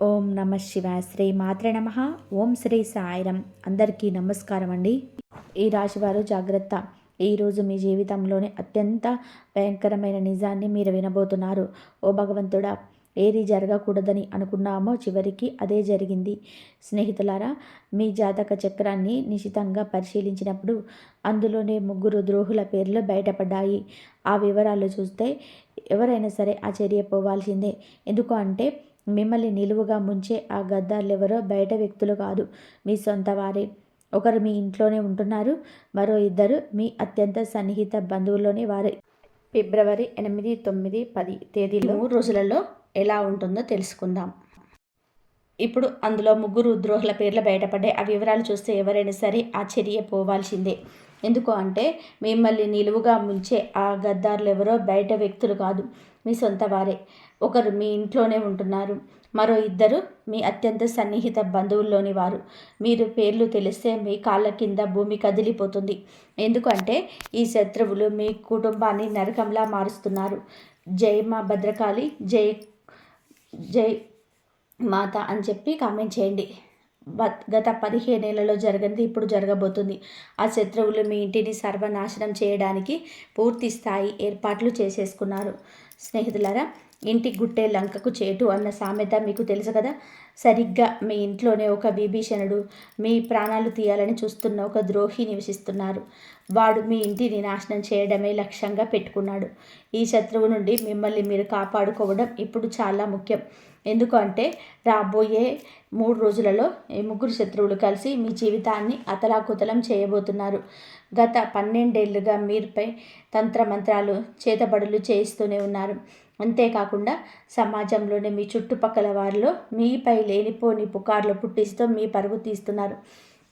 ఓం నమ శివాయ. శ్రీ మాత్రే నమ. ఓం శ్రీ సాయిరం. అందరికీ నమస్కారం అండి. ఈ రాశివారు జాగ్రత్త. ఈరోజు మీ జీవితంలోని అత్యంత భయంకరమైన నిజాన్ని మీరు వినబోతున్నారు. ఓ భగవంతుడా, ఏది జరగకూడదని అనుకున్నామో చివరికి అదే జరిగింది. స్నేహితులారా, మీ జాతక చక్రాన్ని నిశితంగా పరిశీలించినప్పుడు అందులోనే 3 ద్రోహుల పేర్లు బయటపడ్డాయి. ఆ వివరాలు చూస్తే ఎవరైనా సరే ఆశ్చర్యపోవాల్సిందే. ఎందుకు అంటే మిమ్మల్ని నిలువుగా ముంచే ఆ గద్దార్లెవరో బయట వ్యక్తులు కాదు, మీ సొంత వారే. ఒకరు మీ ఇంట్లోనే ఉంటున్నారు, మరో 2 మీ అత్యంత సన్నిహిత బంధువుల్లోని వారే. ఫిబ్రవరి 8, 9, 10 తేదీలో 3 రోజులలో ఎలా ఉంటుందో తెలుసుకుందాం. ఇప్పుడు అందులో 3 ద్రోహుల పేర్లు బయటపడ్డాయి. ఆ వివరాలు చూస్తే ఎవరైనా సరే ఆశ్చర్యపోవాల్సిందే. ఎందుకు అంటే మిమ్మల్ని నిలువుగా ముంచే ఆ గద్దార్లెవరో బయట వ్యక్తులు కాదు, మీ సొంత వారే. ఒకరు మీ ఇంట్లోనే ఉంటున్నారు, మరో 2 మీ అత్యంత సన్నిహిత బంధువుల్లోని వారు. మీరు పేర్లు తెలిస్తే మీ కాళ్ళ కింద భూమి కదిలిపోతుంది. ఎందుకంటే ఈ శత్రువులు మీ కుటుంబాన్ని నరకంలా మారుస్తున్నారు. జై మా భద్రకాళి, జై జై మాత అని చెప్పి కామెంట్ చేయండి. గత 15 ఏళ్లలో జరిగినది ఇప్పుడు జరగబోతుంది. ఆ శత్రువులు మీ ఇంటిని సర్వనాశనం చేయడానికి పూర్తి స్థాయి ఏర్పాట్లు చేసేసుకున్నారు. స్నేహితులారా, ఇంటి గుట్టే లంకకు చేటు అన్న సామెత మీకు తెలుసు కదా. సరిగ్గా మీ ఇంట్లోనే ఒక విభీషణుడు, మీ ప్రాణాలు తీయాలని చూస్తున్న ఒక ద్రోహి నివసిస్తున్నారు. వాడు మీ ఇంటిని నాశనం చేయడమే లక్ష్యంగా పెట్టుకున్నాడు. ఈ శత్రువు నుండి మిమ్మల్ని మీరు కాపాడుకోవడం ఇప్పుడు చాలా ముఖ్యం. ఎందుకంటే రాబోయే 3 రోజులలో ఈ 3 శత్రువులు కలిసి మీ జీవితాన్ని అతలాకుతలం చేయబోతున్నారు. గత 12 ఏళ్లుగా మీరుపై తంత్రమంత్రాలు, చేతబడులు చేయిస్తూనే ఉన్నారు. అంతేకాకుండా సమాజంలోని మీ చుట్టుపక్కల వారిలో మీపై లేనిపోని పుకార్లు పుట్టిస్తూ మీ పరుగు తీస్తున్నారు.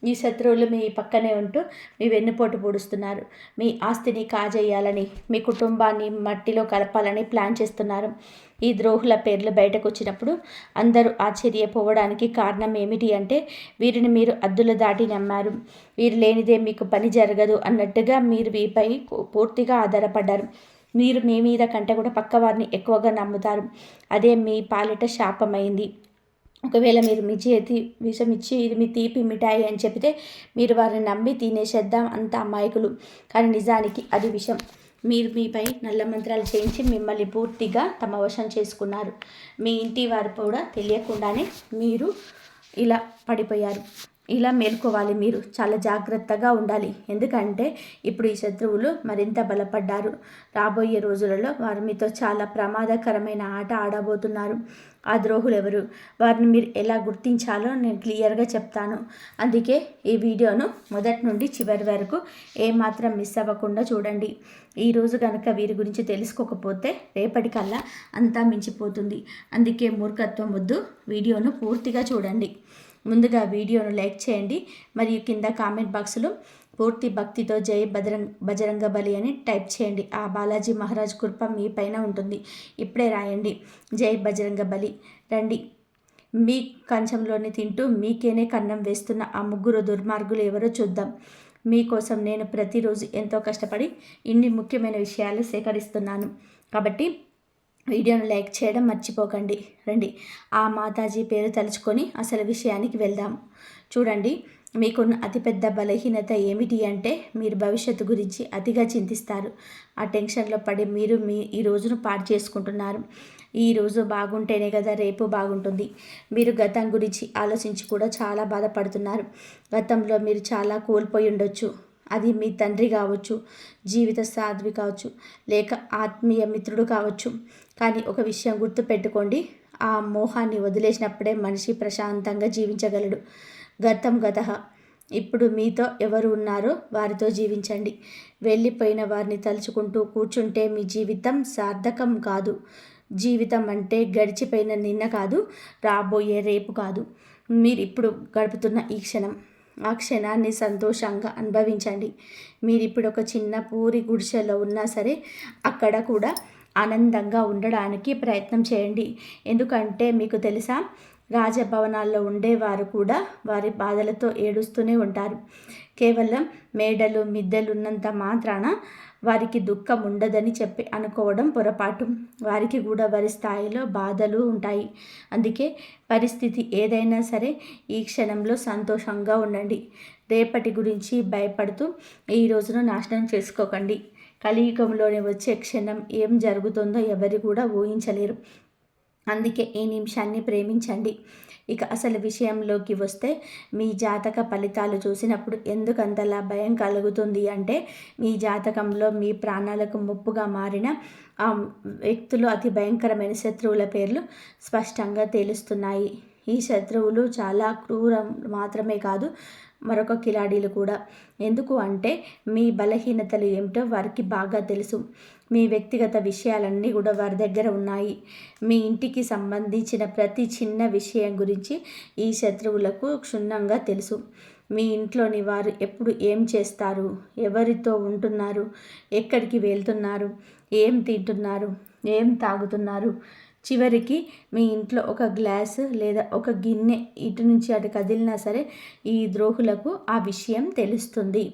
ఈ శత్రువులు మీ పక్కనే ఉంటూ మీ వెన్నుపోటు పొడుస్తున్నారు. మీ ఆస్తిని కాజేయాలని, మీ కుటుంబాన్ని మట్టిలో కలపాలని ప్లాన్ చేస్తున్నారు. ఈ ద్రోహుల పేర్లు బయటకు వచ్చినప్పుడు అందరూ ఆశ్చర్యపోవడానికి కారణం ఏమిటి అంటే వీరిని మీరు అద్దులు దాటి నమ్మారు. వీరు లేనిదే మీకు పని జరగదు అన్నట్టుగా మీరు వీపై పూర్తిగా ఆధారపడ్డారు. మీరు మీ మీద కంటే కూడా పక్కవారిని ఎక్కువగా నమ్ముతారు. అదే మీ పాలిట శాపమైంది. ఒకవేళ మీరు మీ చేతి విషం ఇచ్చి ఇది మీ తీపి మిఠాయి అని చెబితే మీరు వారిని నమ్మి తినేసేద్దాం, అంత అమాయకులు. కానీ నిజానికి అది విషం. మీరు మీపై నల్ల మంత్రాలు చేయించి మిమ్మల్ని పూర్తిగా తమ వశం చేసుకున్నారు. మీ ఇంటి వారు కూడా తెలియకుండానే మీరు ఇలా పడిపోయారు. ఇలా మేల్కోవాలి. మీరు చాలా జాగ్రత్తగా ఉండాలి. ఎందుకంటే ఇప్పుడు ఈ శత్రువులు మరింత బలపడ్డారు. రాబోయే రోజులలో వారు మీతో చాలా ప్రమాదకరమైన ఆట ఆడబోతున్నారు. ఆ ద్రోహులు ఎవరు, వారిని మీరు ఎలా గుర్తించాలో నేను క్లియర్గా చెప్తాను. అందుకే ఈ వీడియోను మొదటి నుండి చివరి వరకు ఏమాత్రం మిస్ అవ్వకుండా చూడండి. ఈరోజు కనుక వీరి గురించి తెలుసుకోకపోతే రేపటికల్లా అంతా మించిపోతుంది. అందుకే మూర్ఖత్వం వద్దు, వీడియోను పూర్తిగా చూడండి. ముందుగా వీడియోను లైక్ చేయండి, మరియు కింద కామెంట్ బాక్స్లో పూర్తి భక్తితో జై బజరంగ బలి అని టైప్ చేయండి. ఆ బాలాజీ మహారాజ్ కృప మీ పైన ఉంటుంది. ఇప్పుడే రాయండి, జై బజరంగ బలి. రండి, మీ కంచంలోని తింటూ మీకేనే కన్నం వేస్తున్న ఆ 3 దుర్మార్గులు ఎవరో చూద్దాం. మీకోసం నేను ప్రతిరోజు ఎంతో కష్టపడి ఇన్ని ముఖ్యమైన విషయాలు సేకరిస్తున్నాను. కాబట్టి వీడియోను లైక్ చేయడం మర్చిపోకండి. రండి, ఆ మాతాజీ పేరు తలుచుకొని అసలు విషయానికి వెళ్దాం. చూడండి, మీకున్న అతిపెద్ద బలహీనత ఏమిటి అంటే మీరు భవిష్యత్తు గురించి అతిగా చింతిస్తారు. ఆ టెన్షన్లో పడి మీరు ఈ రోజును పాడు చేసుకుంటున్నారు. ఈ రోజు బాగుంటేనే కదా రేపు బాగుంటుంది. మీరు గతం గురించి ఆలోచించి కూడా చాలా బాధపడుతున్నారు. గతంలో మీరు చాలా కోల్పోయి ఉండొచ్చు. అది మీ తండ్రి కావచ్చు, జీవిత సాధ్వి కావచ్చు, లేక ఆత్మీయ మిత్రుడు కావచ్చు. కానీ ఒక విషయం గుర్తుపెట్టుకోండి, ఆ మోహాన్ని వదిలేసినప్పుడే మనిషి ప్రశాంతంగా జీవించగలడు. గతం గతః. ఇప్పుడు మీతో ఎవరు ఉన్నారో వారితో జీవించండి. వెళ్ళిపోయిన వారిని తలుచుకుంటూ కూర్చుంటే మీ జీవితం సార్థకం కాదు. జీవితం అంటే గడిచిపోయిన నిన్న కాదు, రాబోయే రేపు కాదు, మీరు ఇప్పుడు గడుపుతున్న ఈ క్షణం. ఆ క్షణాన్ని సంతోషంగా అనుభవించండి. మీరు ఇప్పుడు ఒక చిన్న పూరి గుడిసెలో ఉన్నా సరే అక్కడ కూడా ఆనందంగా ఉండడానికి ప్రయత్నం చేయండి. ఎందుకంటే మీకు తెలుసా, రాజభవనాల్లో ఉండేవారు కూడా వారి బాధలతో ఏడుస్తూనే ఉంటారు. కేవలం మేడలు మిద్దెలు ఉన్నంత మాత్రాన వారికి దుఃఖం ఉండదని చెప్పి అనుకోవడం పొరపాటు. వారికి కూడా వారి స్థాయిలో బాధలు ఉంటాయి. అందుకే పరిస్థితి ఏదైనా సరే ఈ క్షణంలో సంతోషంగా ఉండండి. రేపటి గురించి భయపడుతూ ఈ రోజును నాశనం చేసుకోకండి. కలియుగంలోనే వచ్చే క్షణం ఏం జరుగుతుందో ఎవరు కూడా ఊహించలేరు. అందుకే ఈ నిమిషాన్ని ప్రేమించండి. ఇక అసలు విషయంలోకి వస్తే మీ జాతక ఫలితాలు చూసినప్పుడు ఎందుకంతలా భయం కలుగుతుంది అంటే, మీ జాతకంలో మీ ప్రాణాలకు ముప్పుగా మారిన ఆ వ్యక్తులు అతి భయంకరమైన శత్రువుల పేర్లు స్పష్టంగా తెలుస్తున్నాయి. ఈ శత్రువులు చాలా క్రూరం మాత్రమే కాదు, మరొక కిలాడీలు కూడా. ఎందుకు అంటే మీ బలహీనతలు ఏమిటో వారికి బాగా తెలుసు. మీ వ్యక్తిగత విషయాలన్నీ కూడా వారి దగ్గర ఉన్నాయి. మీ ఇంటికి సంబంధించిన ప్రతి చిన్న విషయం గురించి ఈ శత్రువులకు క్షుణ్ణంగా తెలుసు. మీ ఇంట్లోని వారు ఎప్పుడు ఏం చేస్తారు, ఎవరితో ఉంటున్నారు, ఎక్కడికి వెళ్తున్నారు, ఏం తింటున్నారు, ఏం తాగుతున్నారు, చివరికి మీ ఇంట్లో ఒక గ్లాసు లేదా ఒక గిన్నె ఇటు నుంచి అటు కదిలినా సరే ఈ ద్రోహులకు ఆ విషయం తెలుస్తుంది.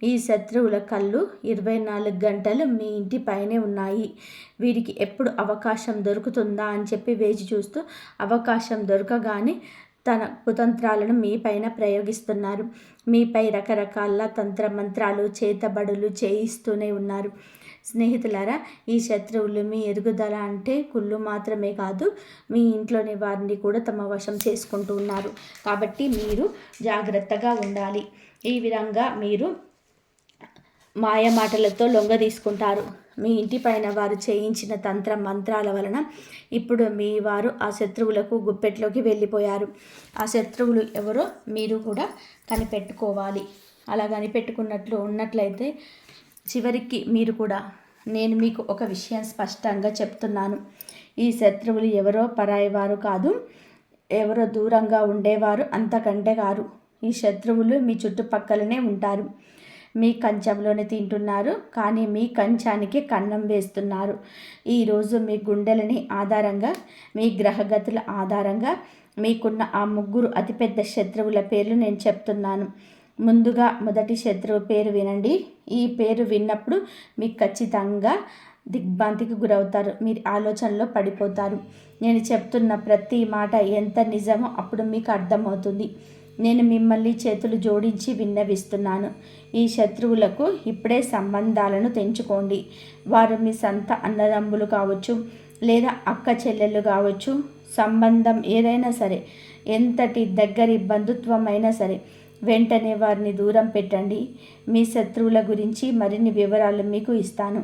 ఈ శత్రువుల కళ్ళు 24 గంటలు మీ ఇంటి పైనే ఉన్నాయి. వీరికి ఎప్పుడు అవకాశం దొరుకుతుందా అని చెప్పి వేచి చూస్తూ అవకాశం దొరకగానే తన కుతంత్రాలను మీ పైన ప్రయోగిస్తున్నారు. మీపై రకరకాల తంత్రమంత్రాలు చేతబడులు చేయిస్తూనే ఉన్నారు. స్నేహితులారా, ఈ శత్రువులు మీ ఎదుగుదల అంటే కుళ్ళు మాత్రమే కాదు, మీ ఇంట్లోని వారిని కూడా తమ వశం చేసుకుంటూ ఉన్నారు. కాబట్టి మీరు జాగ్రత్తగా ఉండాలి. ఈ విధంగా మీరు మాయ మాటలతో లొంగ తీసుకుంటారు. మీ ఇంటి పైన వారు చేయించిన తంత్ర మంత్రాల వలన ఇప్పుడు మీ వారు ఆ శత్రువులకు గుప్పెట్లోకి వెళ్ళిపోయారు. ఆ శత్రువులు ఎవరో మీరు కూడా కనిపెట్టుకోవాలి. అలా కనిపెట్టుకున్నట్లు ఉన్నట్లయితే చివరికి మీరు కూడా, నేను మీకు ఒక విషయం స్పష్టంగా చెప్తున్నాను. ఈ శత్రువులు ఎవరో పరాయి వారు కాదు, ఎవరో దూరంగా ఉండేవారు అంతకంటే కారు. ఈ శత్రువులు మీ చుట్టుపక్కలనే ఉంటారు. మీ కంచంలోనే తింటున్నారు, కానీ మీ కంచానికి కన్నం వేస్తున్నారు. ఈరోజు మీ గుండెలని ఆధారంగా, మీ గ్రహగతుల ఆధారంగా మీకున్న ఆ 3 అతిపెద్ద శత్రువుల పేర్లు నేను చెప్తున్నాను. ముందుగా మొదటి శత్రువు పేరు వినండి. ఈ పేరు విన్నప్పుడు మీకు ఖచ్చితంగా దిగ్భ్రాంతికి గురవుతారు. మీరు ఆలోచనలో పడిపోతారు. నేను చెప్తున్న ప్రతి మాట ఎంత నిజమో అప్పుడు మీకు అర్థమవుతుంది. నేను మిమ్మల్ని చేతులు జోడించి విన్నవిస్తున్నాను. ఈ శత్రువులకు ఇప్పుడే సంబంధాలను తెంచుకోండి. వారు మీ సొంత అన్నదమ్ములు కావచ్చు, లేదా అక్క చెల్లెళ్ళు కావచ్చు. సంబంధం ఏదైనా సరే, ఎంతటి దగ్గరి బంధుత్వం అయినా సరే, వెంటనే వారిని దూరం పెట్టండి. మీ శత్రువుల గురించి మరిన్ని వివరాలు మీకు ఇస్తాను.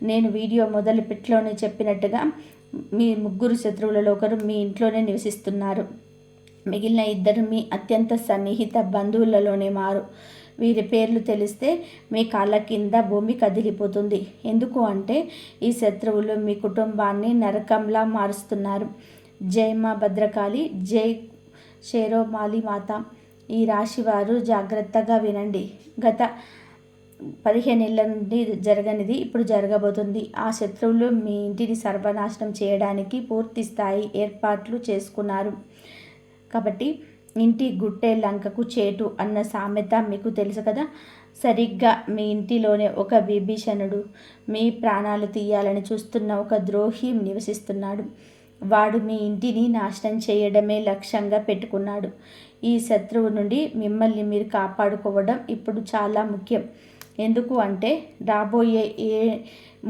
నేను వీడియో మొదలుపెట్లోనే చెప్పినట్టుగా మీ 3 శత్రువులలో ఒకరు మీ ఇంట్లోనే నివసిస్తున్నారు. మిగిలిన 2 మీ అత్యంత సన్నిహిత బంధువులలోనే మారు. వీరి పేర్లు తెలిస్తే మీ కాళ్ళ కింద భూమి కదిలిపోతుంది. ఎందుకు అంటే ఈ శత్రువులు మీ కుటుంబాన్ని నరకంలా మారుస్తున్నారు. జై మా భద్రకాళి, జై షేరోమాలి మాత. ఈ రాశివారు జాగ్రత్తగా వినండి. గత 15 ఏళ్ళ నుండి జరగనిది ఇప్పుడు జరగబోతుంది. ఆ శత్రువులు మీ ఇంటిని సర్వనాశనం చేయడానికి పూర్తి స్థాయి ఏర్పాట్లు చేసుకున్నారు. కాబట్టి ఇంటి గుట్టే లంకకు చేటు అన్న సామెత మీకు తెలుసు కదా. సరిగ్గా మీ ఇంటిలోనే ఒక విభీషణుడు, మీ ప్రాణాలు తీయాలని చూస్తున్న ఒక ద్రోహి నివసిస్తున్నాడు. వాడు మీ ఇంటిని నాశనం చేయడమే లక్ష్యంగా పెట్టుకున్నాడు. ఈ శత్రువు నుండి మిమ్మల్ని మీరు కాపాడుకోవడం ఇప్పుడు చాలా ముఖ్యం. ఎందుకు అంటే రాబోయే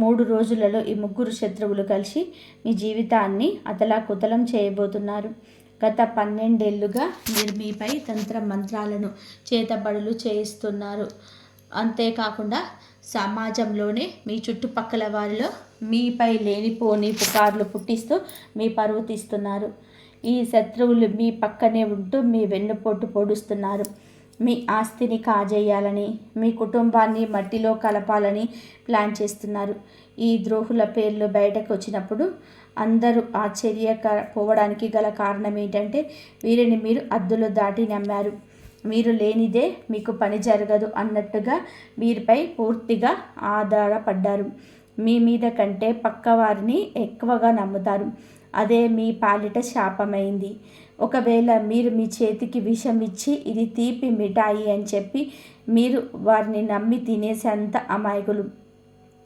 3 రోజులలో ఈ 3 శత్రువులు కలిసి మీ జీవితాన్ని అతలాకుతలం చేయబోతున్నారు. గత 12 ఏళ్ళుగా మీరు మీపై తంత్ర మంత్రాలను చేతబడులు చేయిస్తున్నారు. అంతేకాకుండా సమాజంలోనే మీ చుట్టుపక్కల వారిలో మీపై లేనిపోని పుకార్లు పుట్టిస్తూ మీ పరువు తీస్తున్నారు. ఈ శత్రువులు మీ పక్కనే ఉంటూ మీ వెన్నుపోటు పొడుస్తున్నారు. మీ ఆస్తిని కాజేయాలని, మీ కుటుంబాన్ని మట్టిలో కలపాలని ప్లాన్ చేస్తున్నారు. ఈ ద్రోహుల పేర్లు బయటకు వచ్చినప్పుడు అందరూ ఆశ్చర్యపోవడానికి గల కారణం ఏంటంటే వీరిని మీరు అద్దులు దాటి నమ్మారు. మీరు లేనిదే మీకు పని జరగదు అన్నట్టుగా వీరిపై పూర్తిగా ఆధారపడ్డారు. మీ మీద కంటే పక్కవారిని ఎక్కువగా నమ్ముతారు. అదే మీ పాలిట శాపమైంది. ఒకవేళ మీరు మీ చేతికి విషం ఇచ్చి ఇది తీపి మిఠాయి అని చెప్పి మీరు వారిని నమ్మి తినేసేంత అమాయకులు.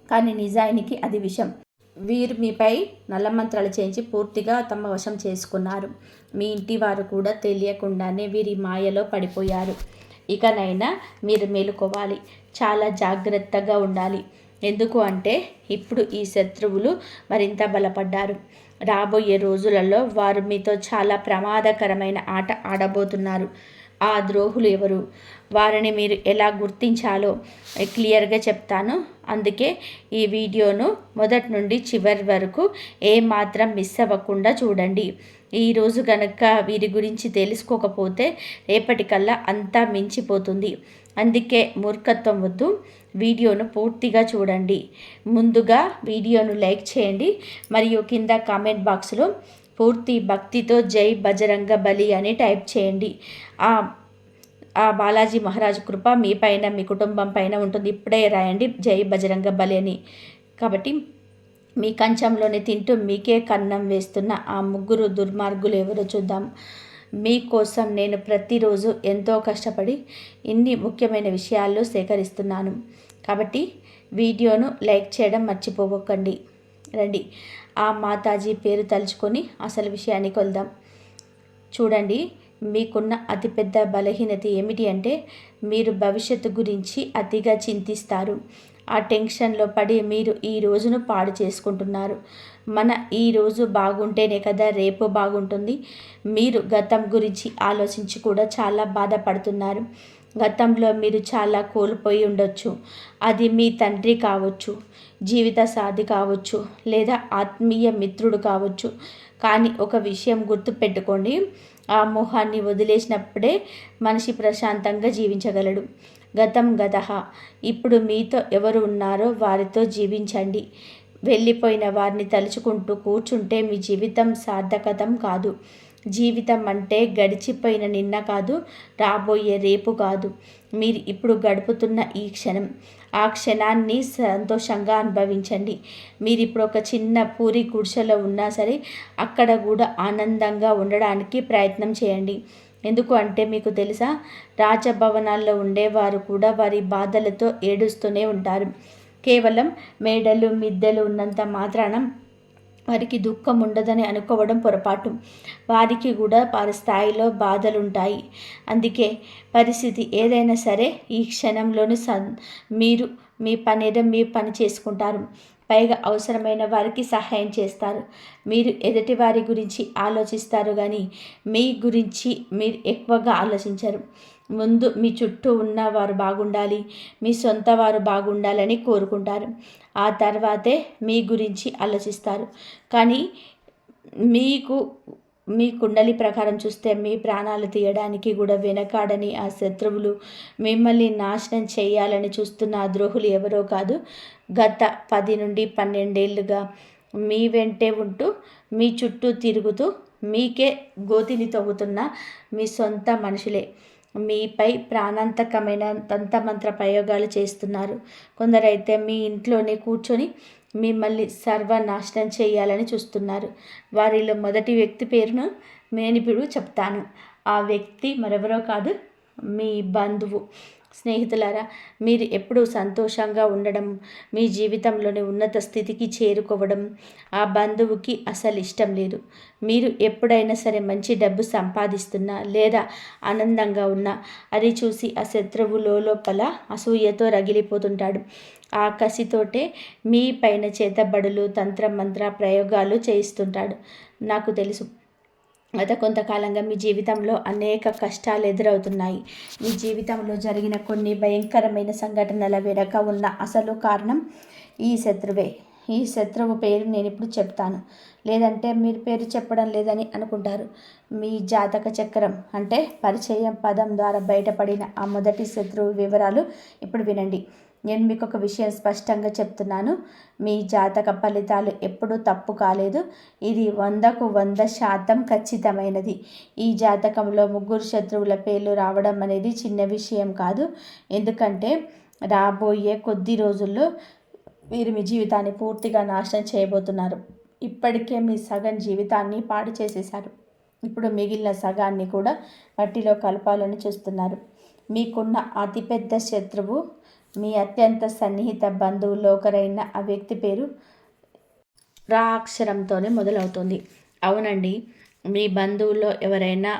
కానీ నిజానికి అది విషం. వీరు మీపై నల్లమంత్రాలు చేయించి పూర్తిగా తమ వశం చేసుకున్నారు. మీ ఇంటి వారు కూడా తెలియకుండానే వీరి మాయలో పడిపోయారు. ఇకనైనా మీరు మేలుకోవాలి, చాలా జాగ్రత్తగా ఉండాలి. ఎందుకు అంటే ఇప్పుడు ఈ శత్రువులు మరింత బలపడ్డారు. రాబోయే రోజులలో వారు మీతో చాలా ప్రమాదకరమైన ఆట ఆడబోతున్నారు. ఆ ద్రోహులు ఎవరు, వారిని మీరు ఎలా గుర్తించాలో క్లియర్గా చెప్తాను. అందుకే ఈ వీడియోను మొదటి నుండి చివరి వరకు ఏమాత్రం మిస్ అవ్వకుండా చూడండి. ఈరోజు కనుక వీరి గురించి తెలుసుకోకపోతే రేపటికల్లా అంతా మించిపోతుంది. అందుకే మూర్ఖత్వం వద్దు, వీడియోను పూర్తిగా చూడండి. ముందుగా వీడియోను లైక్ చేయండి మరియు కింద కామెంట్ బాక్స్లో పూర్తి భక్తితో జై బజరంగ బలి అని టైప్ చేయండి. ఆ బాలాజీ మహారాజ్ కృప మీ పైన, మీ కుటుంబం పైన ఉంటుంది. ఇప్పుడే రాయండి జై బజరంగ బలి అని. కాబట్టి మీ కంచంలోనే తింటూ మీకే కన్నం వేస్తున్న ఆ ముగ్గురు దుర్మార్గులు ఎవరో చూద్దాం. మీకోసం నేను ప్రతిరోజు ఎంతో కష్టపడి ఇన్ని ముఖ్యమైన విషయాలు సేకరిస్తున్నాను. కాబట్టి వీడియోను లైక్ చేయడం మర్చిపోకండి. రండి ఆ మాతాజీ పేరు తలుచుకొని అసలు విషయానికి వెళ్దాం. చూడండి, మీకున్న అతిపెద్ద బలహీనత ఏమిటి అంటే మీరు భవిష్యత్తు గురించి అతిగా చింతిస్తారు. ఆ టెన్షన్లో పడి మీరు ఈ రోజును పాడు చేసుకుంటున్నారు. మన ఈ రోజు బాగుంటేనే కదా రేపు బాగుంటుంది. మీరు గతం గురించి ఆలోచించి కూడా చాలా బాధపడుతున్నారు. గతంలో మీరు చాలా కోల్పోయి ఉండొచ్చు. అది మీ తండ్రి కావచ్చు, జీవిత సాథి కావచ్చు, లేదా ఆత్మీయ మిత్రుడు కావచ్చు. కానీ ఒక విషయం గుర్తుపెట్టుకోండి, ఆ మోహాన్ని వదిలేసినప్పుడే మనిషి ప్రశాంతంగా జీవించగలడు. గతం గతః. ఇప్పుడు మీతో ఎవరు ఉన్నారో వారితో జీవించండి. వెళ్ళిపోయిన వారిని తలుచుకుంటూ కూర్చుంటే మీ జీవితం సార్థకతం కాదు. జీవితం అంటే గడిచిపోయిన నిన్న కాదు, రాబోయే రేపు కాదు, మీరు ఇప్పుడు గడుపుతున్న ఈ క్షణం. ఆ క్షణాన్ని సంతోషంగా అనుభవించండి. మీరు ఇప్పుడు ఒక చిన్న పూరి గుడిసెలో ఉన్నా సరే అక్కడ కూడా ఆనందంగా ఉండడానికి ప్రయత్నం చేయండి. ఎందుకు అంటే మీకు తెలుసా, రాజభవనాల్లో ఉండేవారు కూడా వారి బాధలతో ఏడుస్తూనే ఉంటారు. కేవలం మేడలు మిద్దెలు ఉన్నంత మాత్రాన వారికి దుఃఖం ఉండదని అనుకోవడం పొరపాటు. వారికి కూడా వారి స్థాయిలో బాధలుంటాయి. అందుకే పరిస్థితి ఏదైనా సరే ఈ క్షణంలోని మీరు మీ పని చేసుకుంటారు. పైగా అవసరమైన వారికి సహాయం చేస్తారు. మీరు ఎదుటి వారి గురించి ఆలోచిస్తారు కానీ మీ గురించి మీరు ఎక్కువగా ఆలోచించరు. ముందు మీ చుట్టూ ఉన్న వారు బాగుండాలి, మీ సొంత వారు బాగుండాలని కోరుకుంటారు. ఆ తర్వాతే మీ గురించి ఆలోచిస్తారు. కానీ మీ కుండలి ప్రకారం చూస్తే మీ ప్రాణాలు తీయడానికి కూడా వెనకాడని ఆ శత్రువులు, మిమ్మల్ని నాశనం చేయాలని చూస్తున్న ఆ ద్రోహులు ఎవరో కాదు, గత 10 నుండి 12 ఏళ్ళుగా మీ వెంటే ఉంటూ మీ చుట్టూ తిరుగుతూ మీకే గోతిని తవ్వుతున్న మీ సొంత మనుషులే. మీపై ప్రాణాంతకమైన తంత్రమంత్ర ప్రయోగాలు చేస్తున్నారు. కొందరైతే మీ ఇంట్లోనే కూర్చొని మిమ్మల్ని సర్వనాశనం చేయాలని చూస్తున్నారు. వారిలో మొదటి వ్యక్తి పేరును నేను ఇప్పుడు చెప్తాను. ఆ వ్యక్తి మరెవరో కాదు, మీ బంధువు. స్నేహితులారా, మీరు ఎప్పుడూ సంతోషంగా ఉండడం, మీ జీవితంలోని ఉన్నత స్థితికి చేరుకోవడం ఆ బంధువుకి అసలు ఇష్టం లేదు. మీరు ఎప్పుడైనా సరే మంచి డబ్బు సంపాదిస్తున్నా లేదా ఆనందంగా ఉన్నా అది చూసి ఆ శత్రువు లోపల అసూయతో రగిలిపోతుంటాడు. ఆ కసితోటే మీ పైన చేతబడులు, తంత్రమంత్ర ప్రయోగాలు చేయిస్తుంటాడు. నాకు తెలుసు, గత కొంతకాలంగా మీ జీవితంలో అనేక కష్టాలు ఎదురవుతున్నాయి. మీ జీవితంలో జరిగిన కొన్ని భయంకరమైన సంఘటనల వెనుక ఉన్న అసలు కారణం ఈ శత్రువే. ఈ శత్రువు పేరు నేను ఇప్పుడు చెప్తాను, లేదంటే మీరు పేరు చెప్పడం లేదని అనుకుంటారు. మీ జాతక చక్రం అంటే పరిచయం పదం ద్వారా బయటపడిన ఆ మొదటి శత్రువు వివరాలు ఇప్పుడు వినండి. నేను మీకు ఒక విషయం స్పష్టంగా చెప్తున్నాను, మీ జాతక ఫలితాలు ఎప్పుడూ తప్పు కాలేదు. ఇది 100కు 100% ఖచ్చితమైనది. ఈ జాతకంలో ముగ్గురు శత్రువుల పేర్లు రావడం అనేది చిన్న విషయం కాదు. ఎందుకంటే రాబోయే కొద్ది రోజుల్లో మీరు మీ జీవితాన్ని పూర్తిగా నాశనం చేయబోతున్నారు. ఇప్పటికే మీ సగం జీవితాన్ని పాడు చేసేశారు. ఇప్పుడు మిగిలిన సగాన్ని కూడా మట్టిలో కలపాలని చూస్తున్నారు. మీకున్న అతిపెద్ద శత్రువు మీ అత్యంత సన్నిహిత బంధువుల్లో ఒకరైన ఆ వ్యక్తి పేరు రా అక్షరంతోనే మొదలవుతుంది. అవునండి, మీ బంధువుల్లో ఎవరైనా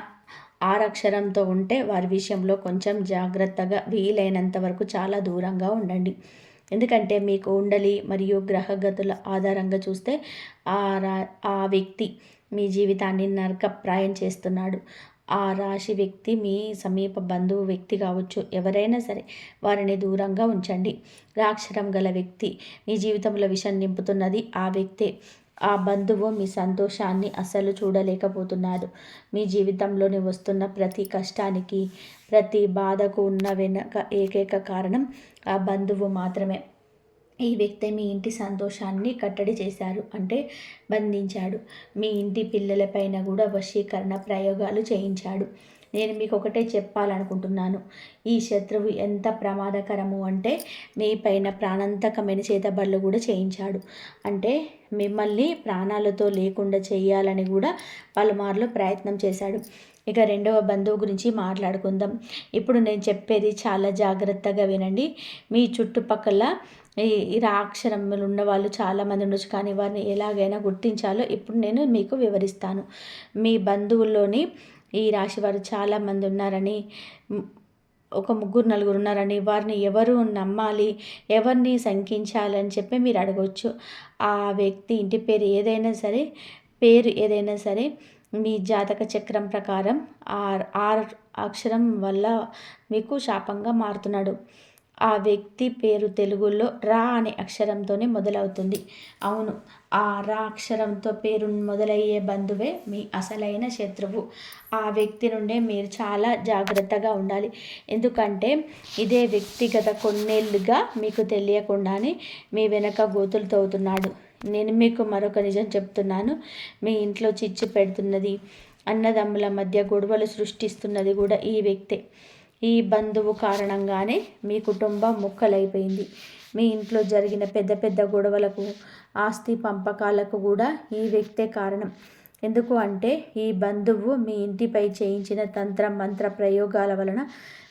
ఆరక్షరంతో ఉంటే వారి విషయంలో కొంచెం జాగ్రత్తగా, వీలైనంత వరకు చాలా దూరంగా ఉండండి. ఎందుకంటే మీ కుండలి మరియు గ్రహగతుల ఆధారంగా చూస్తే ఆ వ్యక్తి మీ జీవితాన్ని నరకప్రాయం చేస్తున్నాడు. ఆ రాశి వ్యక్తి మీ సమీప బంధువు వ్యక్తి కావచ్చు, ఎవరైనా సరే వారిని దూరంగా ఉంచండి. రాక్షరం గల వ్యక్తి మీ జీవితంలో విషం నింపుతున్నది ఆ వ్యక్తే. ఆ బంధువు మీ సంతోషాన్ని అస్సలు చూడలేకపోతున్నాడు. మీ జీవితంలోని వస్తున్న ప్రతి కష్టానికి, ప్రతి బాధకు ఉన్న వెనక ఏకైక కారణం ఆ బంధువు మాత్రమే. ఈ వ్యక్తి మీ ఇంటి సంతోషాన్ని కట్టడి చేశారు, అంటే బంధించాడు. మీ ఇంటి పిల్లలపైన కూడా వశీకరణ ప్రయోగాలు చేయించాడు. నేను మీకు ఒకటే చెప్పాలనుకుంటున్నాను. ఈ శత్రువు ఎంత ప్రమాదకరము అంటే మీ పైన ప్రాణాంతకమైన చేతబడులు కూడా చేయించాడు. అంటే మిమ్మల్ని ప్రాణాలతో లేకుండా చేయాలని కూడా పలుమార్లు ప్రయత్నం చేశాడు. ఇక రెండవ బంధువు గురించి మాట్లాడుకుందాం. ఇప్పుడు నేను చెప్పేది చాలా జాగ్రత్తగా వినండి. మీ చుట్టుపక్కల ఈ రాక్షరములు ఉన్న వాళ్ళు చాలామంది ఉండొచ్చు, కానీ వారిని ఎలాగైనా గుర్తించాలో ఇప్పుడు నేను మీకు వివరిస్తాను. మీ బంధువుల్లోని ఈ రాశి వారు చాలామంది ఉన్నారని, ఒక ముగ్గురు నలుగురు ఉన్నారని, వారిని ఎవరు నమ్మాలి, ఎవరిని శంకించాలని చెప్పి మీరు అడగవచ్చు. ఆ వ్యక్తి ఇంటి పేరు ఏదైనా సరే మీ జాతక చక్రం ప్రకారం ఆర్ అక్షరం వల్ల మీకు శాపంగా మారుతున్నాడు. ఆ వ్యక్తి పేరు తెలుగులో రా అనే అక్షరంతోనే మొదలవుతుంది. అవును, ఆ రా అక్షరంతో పేరు మొదలయ్యే బంధువే మీ అసలైన శత్రువు. ఆ వ్యక్తి నుండే మీరు చాలా జాగ్రత్తగా ఉండాలి. ఎందుకంటే ఇదే వ్యక్తిగత కొన్నేళ్ళుగా మీకు తెలియకుండానే మీ వెనక గోతులు తవ్వుతున్నాడు. నేను మీకు మరొక నిజం చెప్తున్నాను. మీ ఇంట్లో చిచ్చు పెడుతున్నది, అన్నదమ్ముల మధ్య గొడవలు సృష్టిస్తున్నది కూడా ఈ వ్యక్తే. ఈ బంధువు కారణంగానే మీ కుటుంబం ముక్కలైపోయింది. మీ ఇంట్లో జరిగిన పెద్ద పెద్ద గొడవలకు, ఆస్తి పంపకాలకు కూడా ఈ వ్యక్తే కారణం. ఎందుకు అంటే ఈ బంధువు మీ ఇంటిపై చేయించిన తంత్ర మంత్ర ప్రయోగాల వలన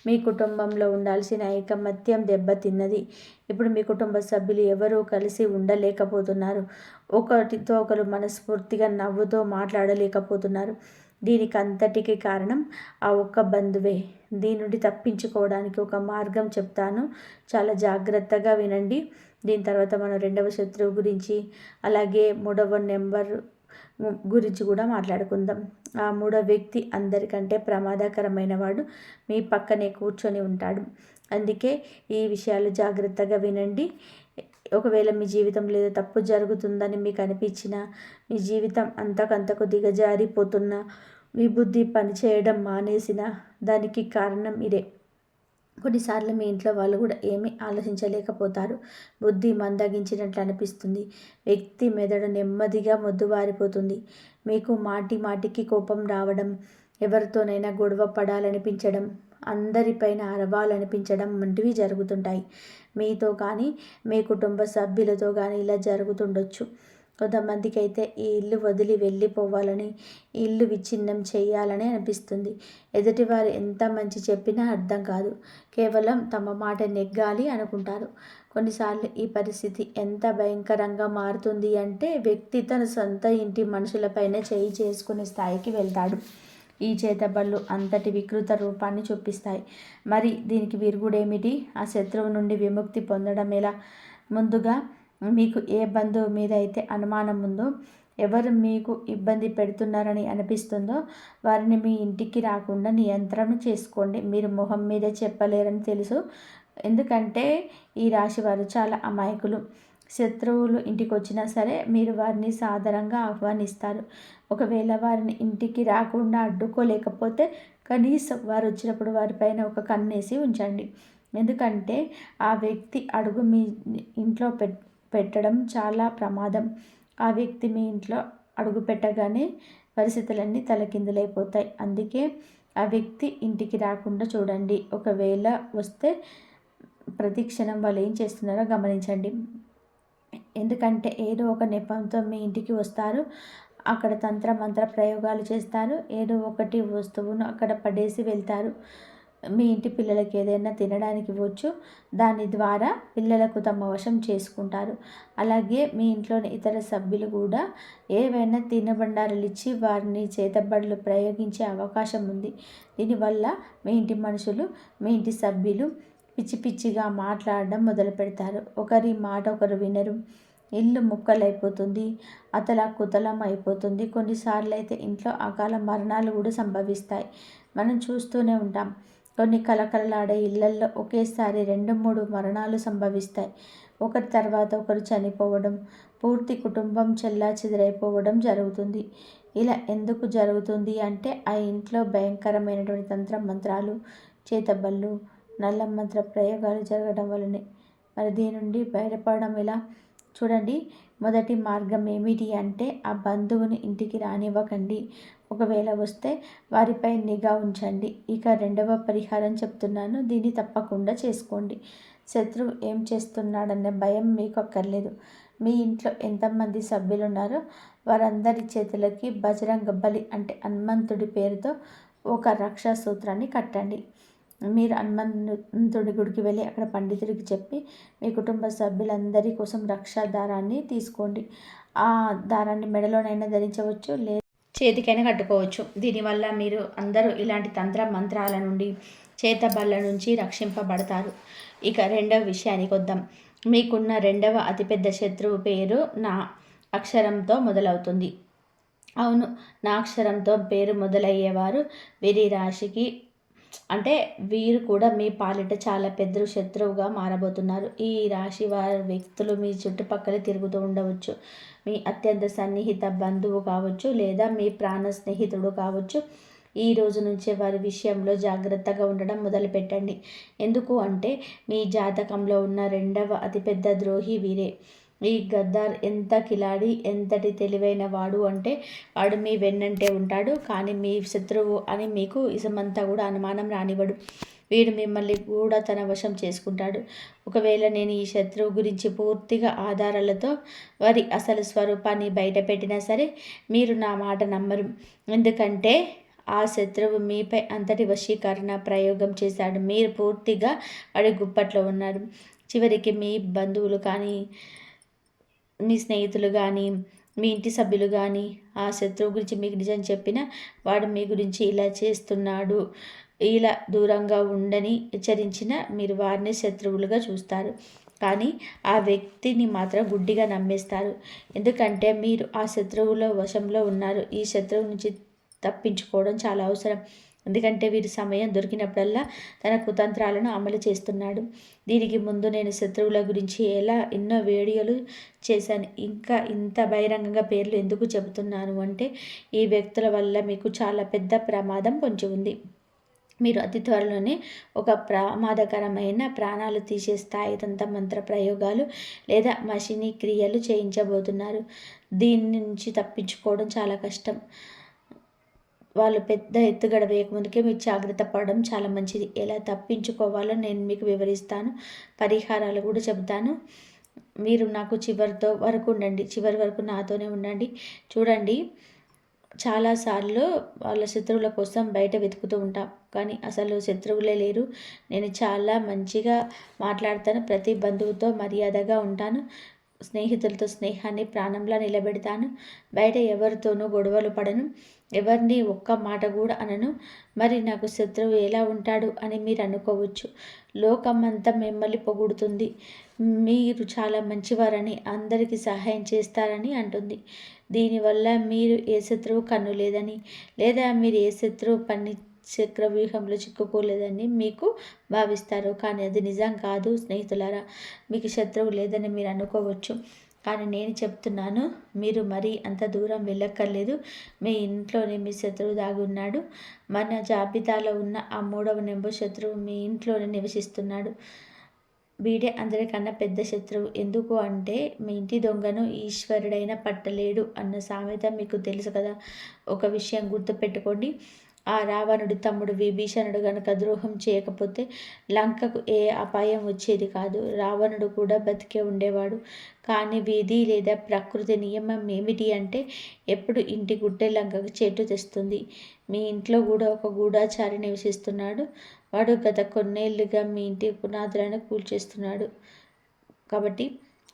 మీ కుటుంబంలో ఉండాల్సిన ఐకమత్యం దెబ్బతిన్నది. ఇప్పుడు మీ కుటుంబ సభ్యులు ఎవరూ కలిసి ఉండలేకపోతున్నారు. ఒకరితో ఒకరు మనస్ఫూర్తిగా నవ్వుతో మాట్లాడలేకపోతున్నారు. దీనికి అంతటికి కారణం ఆ ఒక్క బంధువే. దీని నుండి తప్పించుకోవడానికి ఒక మార్గం చెప్తాను, చాలా జాగ్రత్తగా వినండి. దీని తర్వాత మనం రెండవ శత్రువు గురించి, అలాగే మూడవ నెంబర్ గురించి కూడా మాట్లాడుకుందాం. ఆ మూడవ వ్యక్తి అందరికంటే ప్రమాదకరమైన వాడు మీ పక్కనే కూర్చొని ఉంటాడు. అందుకే ఈ విషయాలు జాగ్రత్తగా వినండి. ఒకవేళ మీ జీవితంలో ఏదో తప్పు జరుగుతుందని మీకు అనిపించినా, మీ జీవితం అంతకంతకు దిగజారిపోతున్నా, మీ బుద్ధి పనిచేయడం మానేసిన, దానికి కారణం ఇదే. కొన్నిసార్లు మీ ఇంట్లో వాళ్ళు కూడా ఏమీ ఆలోచించలేకపోతారు. బుద్ధి మందగించినట్లు అనిపిస్తుంది. వ్యక్తి మెదడు నెమ్మదిగా మొద్దుబారిపోతుంది. మీకు మాటి మాటికి కోపం రావడం, ఎవరితోనైనా గొడవ పడాలనిపించడం, అందరిపైన అరవాలనిపించడం వంటివి జరుగుతుంటాయి. మీతో కానీ, మీ కుటుంబ సభ్యులతో కానీ ఇలా జరుగుతుండొచ్చు. కొంతమందికి అయితే ఈ ఇల్లు వదిలి వెళ్ళిపోవాలని, ఈ ఇల్లు విచ్ఛిన్నం చేయాలని అనిపిస్తుంది. ఎదుటివారు ఎంత మంచి చెప్పినా అర్థం కాదు. కేవలం తమ మాట నెగ్గాలి అనుకుంటారు. కొన్నిసార్లు ఈ పరిస్థితి ఎంత భయంకరంగా మారుతుంది అంటే వ్యక్తి తన సొంత ఇంటి మనుషులపైన చేయి చేసుకునే స్థాయికి వెళ్తాడు. ఈ చేతబళ్ళు అంతటి వికృత రూపాన్ని చూపిస్తాయి. మరి దీనికి విరుగుడేమిటి? ఆ శత్రువు నుండి విముక్తి పొందడం ఎలా? ముందుగా మీకు ఏ బంధువు మీద అయితే అనుమానం ఉందో, ఎవరు మీకు ఇబ్బంది పెడుతున్నారని అనిపిస్తుందో వారిని మీ ఇంటికి రాకుండా నియంత్రణ చేసుకోండి. మీరు మొహం మీద చెప్పలేరని తెలుసు, ఎందుకంటే ఈ రాశి వారు చాలా అమాయకులు. శత్రువులు ఇంటికి వచ్చినా సరే మీరు వారిని సాదరంగా ఆహ్వానిస్తారు. ఒకవేళ వారిని ఇంటికి రాకుండా అడ్డుకోలేకపోతే కనీసం వారు వచ్చినప్పుడు వారిపైన ఒక కన్నేసి ఉంచండి. ఎందుకంటే ఆ వ్యక్తి అడుగు మీ ఇంట్లో పెట్టడం చాలా ప్రమాదం. ఆ వ్యక్తి మీ ఇంట్లో అడుగు పెట్టగానే పరిస్థితులన్నీ తలకిందులైపోతాయి. అందుకే ఆ వ్యక్తి ఇంటికి రాకుండా చూడండి. ఒకవేళ వస్తే ప్రతి క్షణం వాళ్ళు ఏం చేస్తున్నారో గమనించండి. ఎందుకంటే ఏదో ఒక నెపంతో మీ ఇంటికి వస్తారు. అక్కడ తంత్ర మంత్ర ప్రయోగాలు చేస్తారు. ఏదో ఒకటి వస్తువును అక్కడ పడేసి వెళ్తారు. మీ ఇంటి పిల్లలకి ఏదైనా తినడానికి ఇవ్వచ్చు. దాని ద్వారా పిల్లలకు తమ వశం చేసుకుంటారు. అలాగే మీ ఇంట్లోని ఇతర సభ్యులు కూడా ఏవైనా తినబండారాలు ఇచ్చి వారిని చేతబడులు ప్రయోగించే అవకాశం ఉంది. దీనివల్ల మీ ఇంటి మనుషులు, మీ ఇంటి సభ్యులు పిచ్చి పిచ్చిగా మాట్లాడడం మొదలు పెడతారు. ఒకరి మాట ఒకరు వినరు. ఇల్లు ముక్కలైపోతుంది, అతలాకుతలం అయిపోతుంది. కొన్నిసార్లు అయితే ఇంట్లో అకాల మరణాలు కూడా సంభవిస్తాయి. మనం చూస్తూనే ఉంటాం. కొన్ని కలకలలాడే ఇళ్లల్లో ఒకేసారి 2-3 మరణాలు సంభవిస్తాయి. ఒకరి తర్వాత ఒకరు చనిపోవడం, పూర్తి కుటుంబం చెల్లాచెదరైపోవడం జరుగుతుంది. ఇలా ఎందుకు జరుగుతుంది అంటే ఆ ఇంట్లో భయంకరమైనటువంటి తంత్ర మంత్రాలు, చేతబళ్ళు, నల్ల మంత్ర ప్రయోగాలు జరగడం వల్లనే. మరి దీని నుండి బయటపడడం ఎలా? చూడండి, మొదటి మార్గం ఏమిటి అంటే ఆ బంధువుని ఇంటికి రానివ్వకండి. ఒకవేళ వస్తే వారిపై నిఘా ఉంచండి. ఇక రెండవ పరిహారం చెప్తున్నాను, దీన్ని తప్పకుండా చేసుకోండి. శత్రువు ఏం చేస్తున్నాడనే భయం మీకు అక్కర్లేదు. మీ ఇంట్లో ఎంతమంది సభ్యులు ఉన్నారో వారందరి చేతులకి బజరంగ బలి అంటే హనుమంతుడి పేరుతో ఒక రక్షా సూత్రాన్ని కట్టండి. మీరు హనుమంతుడి గుడికి వెళ్ళి అక్కడ పండితుడికి చెప్పి మీ కుటుంబ సభ్యులందరి కోసం రక్షా దారాన్ని తీసుకోండి. ఆ దారాన్ని మెడలోనైనా ధరించవచ్చు, లేదా చేతికైనా కట్టుకోవచ్చు. దీనివల్ల మీరు అందరూ ఇలాంటి తంత్ర మంత్రాల నుండి, చేతబళ్ళ నుంచి రక్షింపబడతారు. ఇక రెండవ విషయానికి వద్దాం. మీకున్న రెండవ అతిపెద్ద శత్రువు పేరు నా అక్షరంతో మొదలవుతుంది. అవును, నా అక్షరంతో పేరు మొదలయ్యేవారు వీరి రాశికి అంటే వీరు కూడా మీ పాలిట చాలా పెద్ద శత్రువుగా మారబోతున్నారు. ఈ రాశి వారి వ్యక్తులు మీ చుట్టుపక్కల తిరుగుతూ ఉండవచ్చు. మీ అత్యంత సన్నిహిత బంధువు కావచ్చు, లేదా మీ ప్రాణ స్నేహితుడు కావచ్చు. ఈ రోజు నుంచే వారి విషయంలో జాగ్రత్తగా ఉండడం మొదలుపెట్టండి. ఎందుకు అంటే మీ జాతకంలో ఉన్న రెండవ అతిపెద్ద ద్రోహి వీరే. ఈ గద్దార్ ఎంత కిలాడి, ఎంతటి తెలివైన వాడు అంటే వాడు మీ వెన్నంటే ఉంటాడు, కానీ మీ శత్రువు అని మీకు ఇసమంతా కూడా అనుమానం రానివ్వడు. వీడు మిమ్మల్ని కూడా తన వశం చేసుకుంటాడు. ఒకవేళ నేను ఈ శత్రువు గురించి పూర్తిగా ఆధారాలతో వారి అసలు స్వరూపాన్ని బయట పెట్టినా సరే మీరు నా మాట నమ్మరు. ఎందుకంటే ఆ శత్రువు మీపై అంతటి వశీకరణ ప్రయోగం చేశాడు. మీరు పూర్తిగా వాడి గుప్పట్లో ఉన్నారు. చివరికి మీ బంధువులు కానీ, మీ స్నేహితులు కానీ, మీ ఇంటి సభ్యులు కానీ ఆ శత్రువు గురించి మీకు నిజం చెప్పిన వాడు మీ గురించి ఇలా చేస్తున్నాడు, ఇలా దూరంగా ఉండని హెచ్చరించిన మీరు వారిని శత్రువులుగా చూస్తారు. కానీ ఆ వ్యక్తిని మాత్రం గుడ్డిగా నమ్మేస్తారు. ఎందుకంటే మీరు ఆ శత్రువుల వశంలో ఉన్నారు. ఈ శత్రువు నుంచి తప్పించుకోవడం చాలా అవసరం. ఎందుకంటే వీరి సమయం దొరికినప్పుడల్లా తన కుతంత్రాలను అమలు చేస్తున్నాడు. దీనికి ముందు నేను శత్రువుల గురించి ఎన్నో వీడియోలు చేశాను. ఇంకా ఇంత బహిరంగంగా పేర్లు ఎందుకు చెబుతున్నాను అంటే ఈ వ్యక్తుల వల్ల మీకు చాలా పెద్ద ప్రమాదం పొంచి ఉంది. మీరు అతి త్వరలోనే ఒక ప్రమాదకరమైన ప్రాణాలు తీసే స్థాయి మంత్ర ప్రయోగాలు లేదా మషినీ క్రియలు చేయించబోతున్నారు. దీని నుంచి తప్పించుకోవడం చాలా కష్టం. వాళ్ళు పెద్ద ఎత్తుగడ వేయకముందుకే మీరు జాగ్రత్త పడడం చాలా మంచిది. ఎలా తప్పించుకోవాలో నేను మీకు వివరిస్తాను, పరిహారాలు కూడా చెబుతాను. మీరు నాకు చివరి వరకు నాతోనే ఉండండి. చూడండి, చాలాసార్లు వాళ్ళ శత్రువుల కోసం బయట వెతుకుతూ ఉంటాం, కానీ అసలు శత్రువులే లేరు. నేను చాలా మంచిగా మాట్లాడతాను, ప్రతి బంధువుతో మర్యాదగా ఉంటాను, స్నేహితులతో స్నేహాన్ని ప్రాణంలా నిలబెడతాను, బయట ఎవరితోనూ గొడవలు పడను, ఎవరిని ఒక్క మాట కూడా అనను. మరి నాకు శత్రువు ఎలా ఉంటాడు అని మీరు అనుకోవచ్చు. లోకమంతా మిమ్మల్ని పొగుడుతుంది, మీరు చాలా మంచివారని, అందరికీ సహాయం చేస్తారని అంటుంది. దీనివల్ల మీరు ఏ శత్రువు కన్ను లేదని, లేదా మీరు ఏ శత్రువు చక్రవ్యూహంలో చిక్కుకోలేదని మీకు భావిస్తారు. కానీ అది నిజం కాదు స్నేహితులారా. మీకు శత్రువు లేదని మీరు అనుకోవచ్చు, కానీ నేను చెప్తున్నాను, మీరు మరీ అంత దూరం వెళ్ళక్కర్లేదు. మీ ఇంట్లోనే మీ శత్రువు దాగి ఉన్నాడు. మన జాబితాలో ఉన్న ఆ 3వ నెంబర్ శత్రువు మీ ఇంట్లోనే నివసిస్తున్నాడు. వీడే అందరికన్నా పెద్ద శత్రువు. ఎందుకు అంటే మీ ఇంటి దొంగను ఈశ్వరుడైనా పట్టలేడు అన్న సామెత మీకు తెలుసు కదా. ఒక విషయం గుర్తుపెట్టుకోండి, ఆ ఆ రావణుడి తమ్ముడు విభీషణుడు గనక ద్రోహం చేయకపోతే లంకకు ఏ అపాయం వచ్చేది కాదు. రావణుడు కూడా బతికే ఉండేవాడు. కానీ విధి లేదా ప్రకృతి నియమం ఏమిటి అంటే ఎప్పుడు ఇంటి గుడ్డే లంకకు చెట్టు తెస్తుంది. మీ ఇంట్లో కూడా ఒక గూఢాచారి నివసిస్తున్నాడు. వాడు గత కొన్నేళ్లుగా మీ ఇంటి పునాదులను కూల్చేస్తున్నాడు. కాబట్టి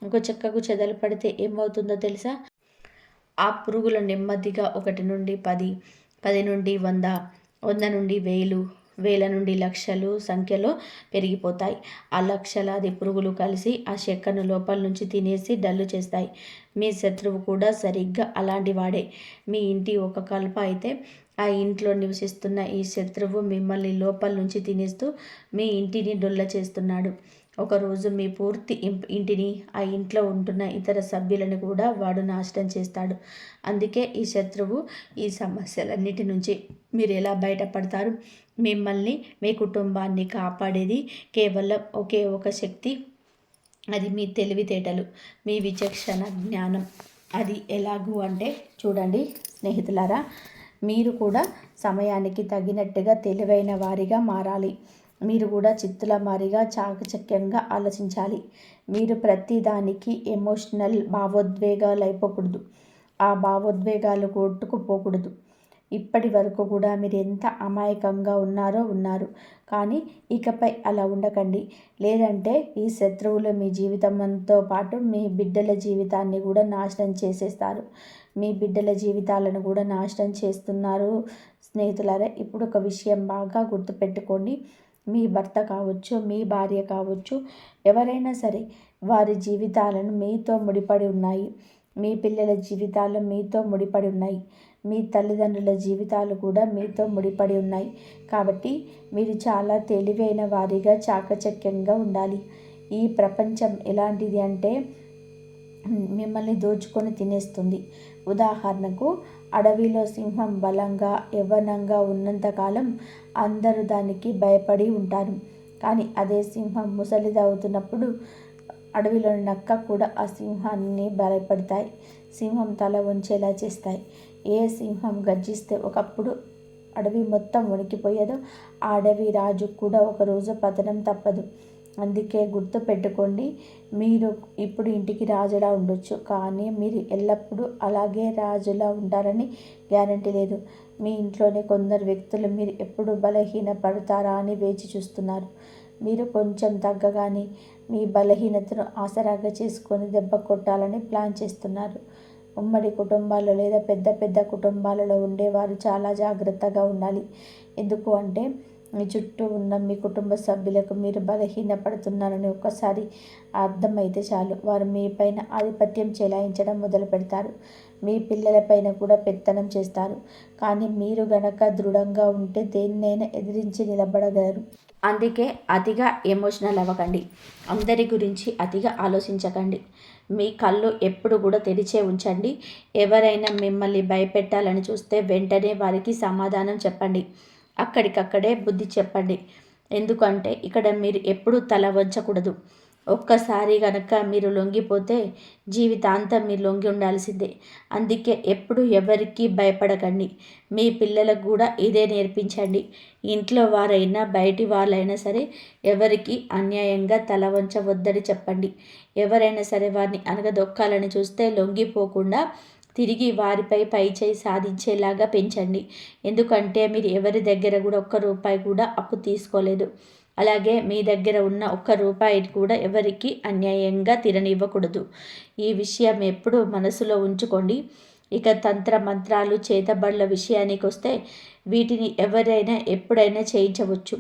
ఒక చెక్కకు చెదలు పడితే ఏమవుతుందో తెలుసా? ఆ పురుగులు నెమ్మదిగా 1 నుండి 10, 10 నుండి 100, 100 నుండి 1000, 1000 నుండి లక్షలు సంఖ్యలో పెరిగిపోతాయి. ఆ లక్షలాది పురుగులు కలిసి ఆ చెక్కను లోపల నుంచి తినేసి డల్లు చేస్తాయి. మీ శత్రువు కూడా సరిగ్గా అలాంటి వాడే. మీ ఇంటి ఒక కలప అయితే ఆ ఇంట్లో నివసిస్తున్న ఈ శత్రువు మిమ్మల్ని లోపల నుంచి తినేస్తూ మీ ఇంటిని డొల్ల చేస్తున్నాడు. ఒకరోజు మీ పూర్తి ఇంటిని, ఆ ఇంట్లో ఉంటున్న ఇతర సభ్యులను కూడా వాడు నాశనం చేస్తాడు. అందుకే ఈ శత్రువు, ఈ సమస్యలన్నిటి నుంచి మీరు ఎలా బయటపడతారు? మిమ్మల్ని, మీ కుటుంబాన్ని కాపాడేది కేవలం ఒకే ఒక శక్తి. అది మీ తెలివితేటలు, మీ విచక్షణ జ్ఞానం. అది ఎలాగూ అంటే చూడండి స్నేహితులారా, మీరు కూడా సమయానికి తగినట్టుగా తెలివైన వారిగా మారాలి. మీరు కూడా చిత్తుల మారిగా చాకచక్యంగా ఆలోచించాలి. మీరు ప్రతిదానికి ఎమోషనల్ భావోద్వేగాలు అయిపోకూడదు. ఆ భావోద్వేగాలు కొట్టుకుపోకూడదు. ఇప్పటి వరకు కూడా మీరు ఎంత అమాయకంగా ఉన్నారు. కానీ ఇకపై అలా ఉండకండి. లేదంటే ఈ శత్రువులు మీ జీవితంతో పాటు మీ బిడ్డల జీవితాన్ని కూడా నాశనం చేసేస్తారు. మీ బిడ్డల జీవితాలను కూడా నాశనం చేస్తున్నారు. స్నేహితులారా, ఇప్పుడు ఒక విషయం బాగా గుర్తుపెట్టుకోండి. మీ భర్త కావచ్చు, మీ భార్య కావచ్చు, ఎవరైనా సరే వారి జీవితాలను మీతో ముడిపడి ఉన్నాయి. మీ పిల్లల జీవితాలు మీతో ముడిపడి ఉన్నాయి. మీ తల్లిదండ్రుల జీవితాలు కూడా మీతో ముడిపడి ఉన్నాయి. కాబట్టి మీరు చాలా తెలివైన వారిగా చాకచక్యంగా ఉండాలి. ఈ ప్రపంచం ఎలాంటిది అంటే మిమ్మల్ని దోచుకొని తినేస్తుంది. ఉదాహరణకు, అడవిలో సింహం బలంగా యవ్వనంగా ఉన్నంతకాలం అందరూ దానికి భయపడి ఉంటారు. కానీ అదే సింహం ముసలిదవుతున్నప్పుడు అడవిలోని నక్క కూడా ఆ సింహాన్ని భయపడతాయి. సింహం తల వంచేలా చేస్తాయి. ఏ సింహం గర్జిస్తే ఒకప్పుడు అడవి మొత్తం వణికిపోయేదో ఆ అడవి రాజు కూడా ఒకరోజు పతనం తప్పదు. అందుకే గుర్తు పెట్టుకోండి, మీరు ఇప్పుడు ఇంటికి రాజులా ఉండొచ్చు, కానీ మీరు ఎల్లప్పుడూ అలాగే రాజులా ఉంటారని గ్యారంటీ లేదు. మీ ఇంట్లోనే కొందరు వ్యక్తులు మీరు ఎప్పుడు బలహీన పడతారా అని వేచి చూస్తున్నారు. మీరు కొంచెం తగ్గగానే మీ బలహీనతను ఆసరాగా చేసుకొని దెబ్బ కొట్టాలని ప్లాన్ చేస్తున్నారు. ఉమ్మడి కుటుంబాల్లో లేదా పెద్ద పెద్ద కుటుంబాలలో ఉండేవారు చాలా జాగ్రత్తగా ఉండాలి. ఎందుకు అంటే మీ చుట్టూ ఉన్న మీ కుటుంబ సభ్యులకు మీరు బలహీనపడుతున్నారని ఒక్కసారి అర్థమైతే చాలు, వారు మీ పైన ఆధిపత్యం చెలాయించడం మొదలు పెడతారు. మీ పిల్లలపైన కూడా పెత్తనం చేస్తారు. కానీ మీరు గనక దృఢంగా ఉంటే దేన్నైనా ఎదిరించి నిలబడగలరు. అందుకే అతిగా ఎమోషనల్ అవ్వకండి. అందరి గురించి అతిగా ఆలోచించకండి. మీ కళ్ళు ఎప్పుడు కూడా తెరిచే ఉంచండి. ఎవరైనా మిమ్మల్ని భయపెట్టాలని చూస్తే వెంటనే వారికి సమాధానం చెప్పండి. అక్కడికక్కడే బుద్ధి చెప్పండి. ఎందుకంటే ఇక్కడ మీరు ఎప్పుడూ తల వంచకూడదు. ఒక్కసారి కనుక మీరు లొంగిపోతే జీవితాంతం మీరు లొంగి ఉండాల్సిందే. అందుకే ఎప్పుడు ఎవరికి భయపడకండి. మీ పిల్లలకు కూడా ఇదే నేర్పించండి. ఇంట్లో వారైనా బయటి వాళ్ళైనా సరే ఎవరికి అన్యాయంగా తల వంచవద్దని చెప్పండి. ఎవరైనా సరే వారిని అనగదొక్కాలని చూస్తే లొంగిపోకుండా తిరిగి వారిపై పైచేయి సాధించేలాగా పెంచండి. ఎందుకంటే మీరు ఎవరి దగ్గర కూడా ఒక్క రూపాయి కూడా అప్పు తీసుకోలేదు. అలాగే మీ దగ్గర ఉన్న ఒక్క రూపాయిని కూడా ఎవరికి అన్యాయంగా తిననివ్వకూడదు. ఈ విషయం ఎప్పుడు మనసులో ఉంచుకోండి. ఇక తంత్ర మంత్రాలు చేతబడుల విషయానికి వస్తే వీటిని ఎవరైనా ఎప్పుడైనా చేయించవచ్చు.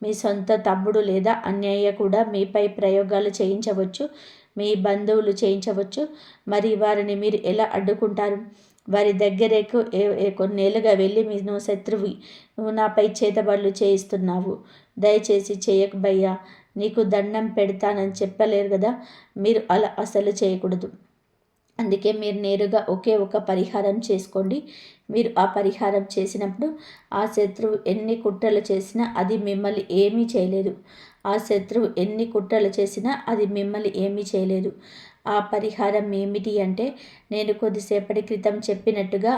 మీ సొంత తమ్ముడు లేదా అన్నయ్య కూడా మీపై ప్రయోగాలు చేయించవచ్చు. మీ బంధువులు చేయించవచ్చు. మరి వారిని మీరు ఎలా అడ్డుకుంటారు? వారి దగ్గరకు కొన్నేళ్ళుగా వెళ్ళి నువ్వు శత్రువి, నువ్వు నాపై చేతబడులు చేయిస్తున్నావు, దయచేసి చేయకు భయ్యా, నీకు దండం పెడతానని చెప్పలేరు కదా. మీరు అలా అసలు చేయకూడదు. అందుకే మీరు నేరుగా ఒకే ఒక పరిహారం చేసుకోండి. మీరు ఆ పరిహారం చేసినప్పుడు ఆ శత్రువు ఎన్ని కుట్రలు చేసినా అది మిమ్మల్ని ఏమీ చేయలేదు. ఆ శత్రువు ఎన్ని కుట్రలు చేసినా అది మిమ్మల్ని ఏమీ చేయలేదు. ఆ పరిహారం ఏమిటి అంటే, నేను కొద్దిసేపటి క్రితం చెప్పినట్టుగా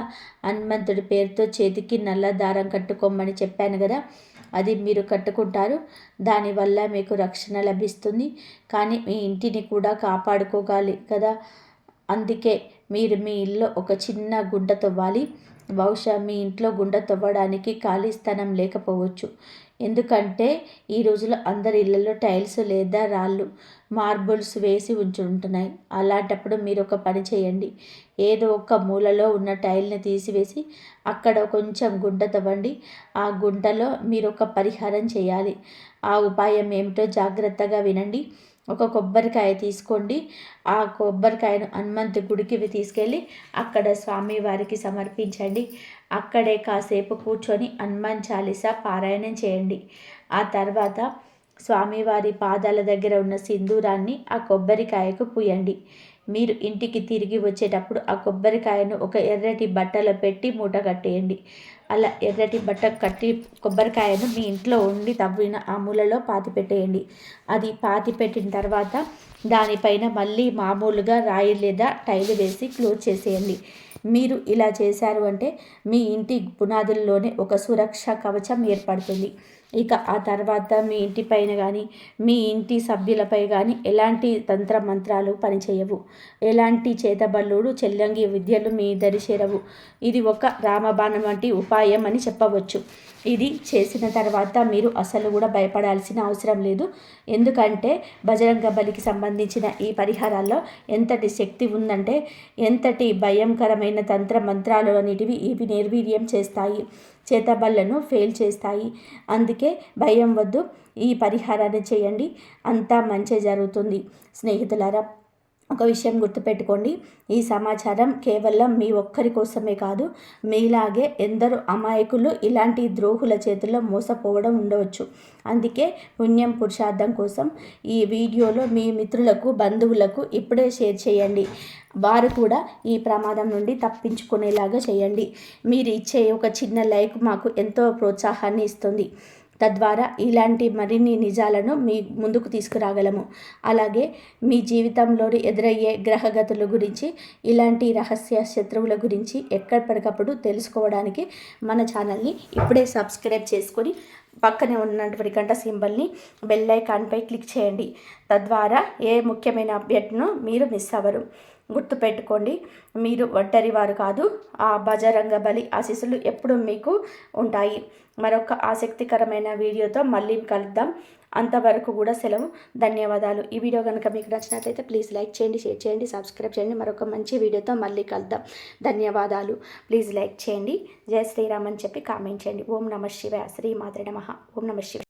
హనుమంతుడి పేరుతో చేతికి నల్ల దారం కట్టుకోమని చెప్పాను కదా, అది మీరు కట్టుకుంటారు. దానివల్ల మీకు రక్షణ లభిస్తుంది. కానీ మీ ఇంటిని కూడా కాపాడుకోగాలి కదా, అందుకే మీరు మీ ఇల్లు ఒక చిన్న గుంట తవ్వాలి. బహుశా మీ ఇంట్లో గుంట తవ్వడానికి ఖాళీ స్థలం లేకపోవచ్చు. ఎందుకంటే ఈ రోజుల్లో అందరి ఇళ్లలో టైల్స్ లేదా రాళ్ళు, మార్బుల్స్ వేసి ఉంటున్నాయి. అలాంటప్పుడు మీరు ఒక పని చేయండి. ఏదో ఒక మూలలో ఉన్న టైల్ని తీసివేసి అక్కడ కొంచెం గుంట తవ్వండి. ఆ గుంటలో మీరు ఒక పరిహారం చేయాలి. ఆ ఉపాయం ఏమిటో జాగ్రత్తగా వినండి. ఒక కొబ్బరికాయ తీసుకోండి. ఆ కొబ్బరికాయను హనుమంతు గుడికి తీసుకెళ్ళి అక్కడ స్వామివారికి సమర్పించండి. అక్కడే కాసేపు కూర్చొని హనుమాన్ చాలీసా పారాయణం చేయండి. ఆ తర్వాత స్వామివారి పాదాల దగ్గర ఉన్న సింధూరాన్ని ఆ కొబ్బరికాయకు పూయండి. మీరు ఇంటికి తిరిగి వచ్చేటప్పుడు ఆ కొబ్బరికాయను ఒక ఎర్రటి బట్టలో పెట్టి మూట కట్టేయండి. అలా ఎర్రటి బట్ట కట్టి కొబ్బరికాయను మీ ఇంట్లో ఉండి తవ్విన ఆ మూలలో పాతిపెట్టేయండి. అది పాతిపెట్టిన తర్వాత దానిపైన మళ్ళీ మామూలుగా రాయి లేదా టైలు వేసి క్లోజ్ చేసేయండి. మీరు ఇలా చేశారు అంటే మీ ఇంటి పునాదుల్లోనే ఒక సురక్ష కవచం ఏర్పడుతుంది. ఇక ఆ తర్వాత మీ ఇంటి పైన కానీ మీ ఇంటి సభ్యులపై కానీ ఎలాంటి తంత్ర మంత్రాలు పనిచేయవు. ఎలాంటి చేతబల్లుడు చెల్లంగి విద్యలు మీ దరి చేరవు. ఇది ఒక రామబాణం వంటి ఉపాయం అని చెప్పవచ్చు. ఇది చేసిన తర్వాత మీరు అసలు కూడా భయపడాల్సిన అవసరం లేదు. ఎందుకంటే బజరంగ బలికి సంబంధించిన ఈ పరిహారాల్లో ఎంతటి శక్తి ఉందంటే, ఎంతటి భయంకరమైన తంత్ర మంత్రాలు అనేటివి ఇవి నిర్వీర్యం చేస్తాయి, చేతబళ్లను ఫెయిల్ చేస్తాయి. అందుకే భయం వద్దు, ఈ పరిహారాన్ని చేయండి, అంతా మంచి జరుగుతుంది. స్నేహితులారా, ఒక విషయం గుర్తుపెట్టుకోండి. ఈ సమాచారం కేవలం మీ ఒక్కరి కోసమే కాదు, మీలాగే ఎందరో అమాయకులు ఇలాంటి ద్రోహుల చేతుల్లో మోసపోవడం ఉండవచ్చు. అందుకే పుణ్యం పురుషార్థం కోసం ఈ వీడియోలో మీ మిత్రులకు, బంధువులకు ఇప్పుడే షేర్ చేయండి. వారు కూడా ఈ ప్రమాదం నుండి తప్పించుకునేలాగా చేయండి. మీరు ఇచ్చే ఒక చిన్న లైక్ మాకు ఎంతో ప్రోత్సాహాన్ని ఇస్తుంది. తద్వారా ఇలాంటి మరిన్ని నిజాలను మీ ముందుకు తీసుకురాగలము. అలాగే మీ జీవితంలోని ఎదురయ్యే గ్రహగతుల గురించి, ఇలాంటి రహస్య శత్రువుల గురించి ఎక్కడికప్పుడు తెలుసుకోవడానికి మన ఛానల్ని ఇప్పుడే సబ్స్క్రైబ్ చేసుకొని పక్కనే ఉన్నటువంటి గంట సింబల్ని బెల్ ఐకాన్పై క్లిక్ చేయండి. తద్వారా ఏ ముఖ్యమైన అప్డేట్ను మీరు మిస్ అవ్వరు. గుర్తుపెట్టుకోండి, మీరు ఒంటరి వారు కాదు. ఆ బజరంగ బలి ఆశీస్సులు ఎప్పుడు మీకు ఉంటాయి. మరొక ఆసక్తికరమైన వీడియోతో మళ్ళీ కలుద్దాం. అంతవరకు కూడా సెలవు. ధన్యవాదాలు. ఈ వీడియో కనుక మీకు నచ్చినట్లయితే ప్లీజ్ లైక్ చేయండి, షేర్ చేయండి, సబ్స్క్రైబ్ చేయండి. మరొక మంచి వీడియోతో మళ్ళీ కలుద్దాం. ధన్యవాదాలు. ప్లీజ్ లైక్ చేయండి, జై శ్రీరామ్ అని చెప్పి కామెంట్ చేయండి. ఓం నమః శివాయ. శ్రీ మాత్రే నమః. ఓం నమః శివాయ.